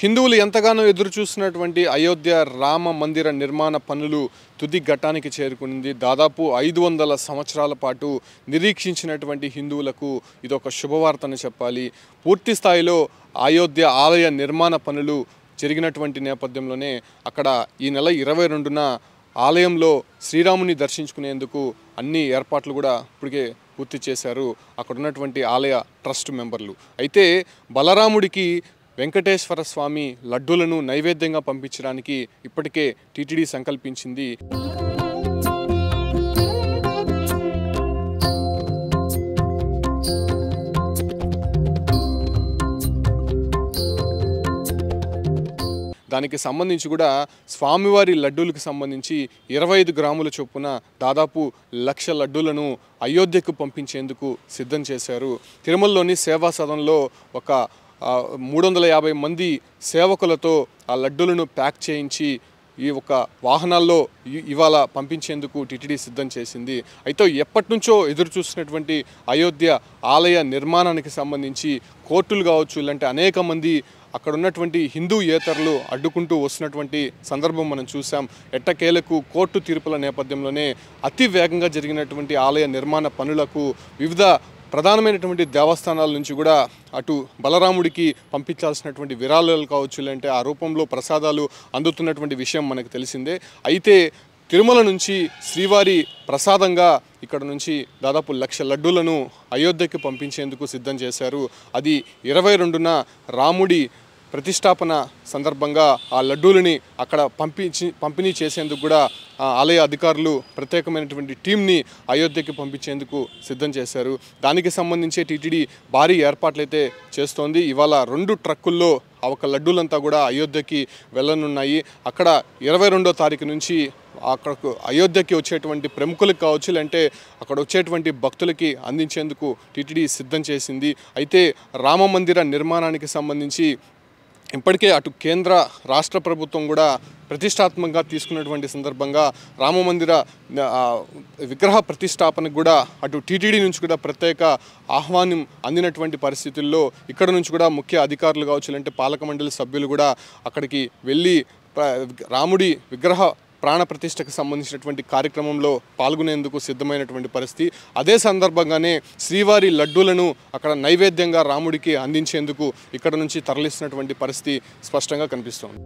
హిందువులు ఎంతగానో ఎదురు చూస్తున్నటువంటి అయోధ్య రామ మందిర నిర్మాణ పనులు తుది ఘట్టానికి చేరుకుంది. దాదాపు 500 సంవత్సరాల పాటు నిరీక్షించినటువంటి హిందువులకు ఇదొక శుభవార్తని చెప్పాలి. పూర్తి స్థాయిలో అయోధ్య ఆలయ నిర్మాణ పనులు జరిగినటువంటి నేపథ్యంలోనే అక్కడ ఈ నెల 22న ఆలయంలో శ్రీరాముని దర్శించుకునేందుకు అన్ని ఏర్పాట్లు కూడా ఇప్పటికే పూర్తి చేశారు అక్కడ ఉన్నటువంటి ఆలయ ట్రస్ట్ మెంబర్లు. అయితే బలరాముడికి వెంకటేశ్వర స్వామి లడ్డూలను నైవేద్యంగా పంపించడానికి ఇప్పటికే టీటీడీ సంకల్పించింది. దానికి సంబంధించి కూడా స్వామివారి లడ్డూలకు సంబంధించి 25 గ్రాముల చొప్పున దాదాపు 1,00,000 లడ్డూలను అయోధ్యకు పంపించేందుకు సిద్ధం చేశారు. తిరుమలలోని సేవా సదన్లో ఒక 350 మంది సేవకులతో ఆ లడ్డూలను ప్యాక్ చేయించి ఈ ఒక వాహనాల్లో ఇవాళ పంపించేందుకు టీటీడీ సిద్ధం చేసింది. అయితే ఎప్పటి నుంచో ఎదురు చూస్తున్నటువంటి అయోధ్య ఆలయ నిర్మాణానికి సంబంధించి కోర్టులు కావచ్చు, ఇలాంటి అనేక మంది అక్కడ ఉన్నటువంటి హిందూయేతరులు అడ్డుకుంటూ వస్తున్నటువంటి సందర్భం మనం చూసాం. ఎట్టకేలకు కోర్టు తీర్పుల నేపథ్యంలోనే అతి వేగంగా జరిగినటువంటి ఆలయ నిర్మాణ పనులకు వివిధ ప్రధానమైనటువంటి దేవస్థానాల నుంచి కూడా అటు బలరాముడికి పంపించాల్సినటువంటి విరాళాలు కావచ్చు, లేదంటే ఆ రూపంలో ప్రసాదాలు అందుతున్నటువంటి విషయం మనకు తెలిసిందే. అయితే తిరుమల నుంచి శ్రీవారి ప్రసాదంగా ఇక్కడ నుంచి దాదాపు 1,00,000 లడ్డూలను అయోధ్యకి పంపించేందుకు సిద్ధం చేశారు. అది 22న రాముడి ప్రతిష్టాపన సందర్భంగా ఆ లడ్డూలని అక్కడ పంపిణీ చేసేందుకు కూడా ఆలయ అధికారులు ప్రత్యేకమైనటువంటి టీంని అయోధ్యకి పంపించేందుకు సిద్ధం చేశారు. దానికి సంబంధించి టీటీడీ భారీ ఏర్పాట్లయితే చేస్తోంది. ఇవాళ 2 ట్రక్కుల్లో ఒక లడ్డూలంతా కూడా అయోధ్యకి వెళ్ళనున్నాయి. అక్కడ 22వ తారీఖు నుంచి అక్కడకు అయోధ్యకి వచ్చేటువంటి ప్రముఖులకు కావచ్చు, లేదంటే అక్కడ వచ్చేటువంటి భక్తులకి అందించేందుకు టీటీడీ సిద్ధం చేసింది. అయితే రామ మందిర నిర్మాణానికి సంబంధించి ఇప్పటికే అటు కేంద్ర రాష్ట్ర ప్రభుత్వం కూడా ప్రతిష్టాత్మకంగా తీసుకున్నటువంటి సందర్భంగా రామమందిర విగ్రహ ప్రతిష్టాపనకు కూడా అటు టీటీడీ నుంచి కూడా ప్రత్యేక ఆహ్వానం అందినటువంటి పరిస్థితుల్లో ఇక్కడ నుంచి కూడా ముఖ్య అధికారులు కావచ్చు, లేదంటే పాలక మండలి సభ్యులు కూడా అక్కడికి వెళ్ళి రాముడి విగ్రహ ప్రాణ ప్రతిష్టకు సంబంధించినటువంటి కార్యక్రమంలో పాల్గొనేందుకు సిద్ధమైనటువంటి పరిస్థితి. అదే సందర్భంగానే శ్రీవారి లడ్డూలను అక్కడ నైవేద్యంగా రాముడికి అందించేందుకు ఇక్కడ నుంచి తరలిస్తున్నటువంటి పరిస్థితి స్పష్టంగా కనిపిస్తోంది.